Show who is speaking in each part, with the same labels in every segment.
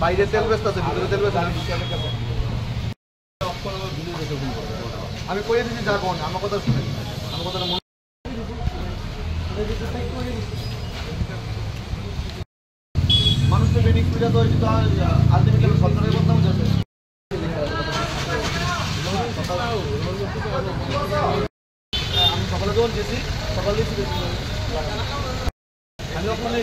Speaker 1: বাইরে তেল ব্যস্ত আছে, ভিতরে তেল ব্যস্ত। আমি কইয়ে দিচ্ছি যাবো না, আমার কথা শুনে, আমার কথাটা মনে মানুষকে বেনিক পূজা তো আলটিমেটলি সরকারের বদনাম যাবে। আমি সকালে যখন গেছি, সকালে আমি ওখানে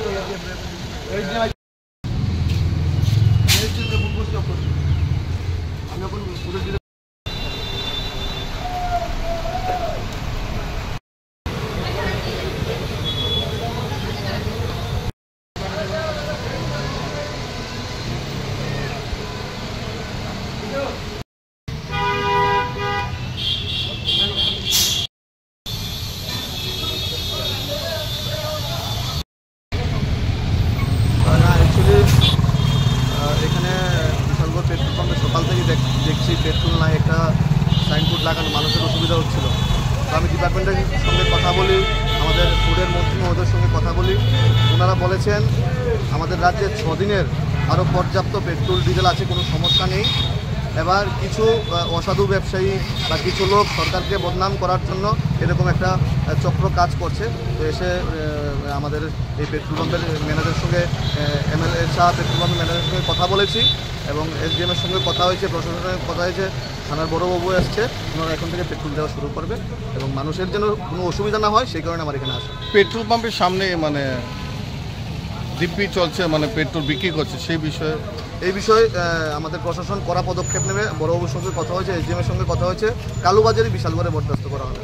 Speaker 1: আমি এখন পুরো দিলে এখানে বিশালগড় পেট্রোল পাম্পে সকাল থেকে দেখছি পেট্রোল নাই, একটা সাইনবোর্ড লাগানো, মানুষের অসুবিধা হচ্ছিল। তো আমি ডিপার্টমেন্টের সঙ্গে কথা বলি, আমাদের ফুডের মন্ত্রী মহোদয়ের সঙ্গে কথা বলি। ওনারা বলেছেন আমাদের রাজ্যে 6 দিনের আরও পর্যাপ্ত পেট্রোল ডিজেল আছে, কোনো সমস্যা নেই। এবার কিছু অসাধু ব্যবসায়ী বা কিছু লোক সরকারকে বদনাম করার জন্য এরকম একটা চক্র কাজ করছে। তো এসে আমাদের এই পেট্রোল পাম্পের ম্যানেজারের সঙ্গে এমএলএ শাহ পেট্রোল পাম্পের ম্যানেজারের সঙ্গে কথা বলেছি এবং এসডিএমের সঙ্গে কথা হয়েছে, প্রশাসনের সঙ্গে কথা হয়েছে, থানার বড়োবাবু এসছে। ওনারা এখন থেকে পেট্রোল দেওয়া শুরু করবে এবং মানুষের যেন কোনো অসুবিধা না হয় সেই কারণে আমার এখানে আসে।
Speaker 2: পেট্রোল পাম্পের সামনে মানে দিব্যি চলছে, মানে পেট্রোল বিক্রি করছে, সেই বিষয়ে
Speaker 1: এই বিষয়ে আমাদের প্রশাসন কড়া পদক্ষেপ নেবে। বড়োবাবুর সঙ্গে কথা হয়েছে, এসডিএমের সঙ্গে কথা হয়েছে, কালোবাজারি বিশালগড়ে বরদাস্ত করা হবে।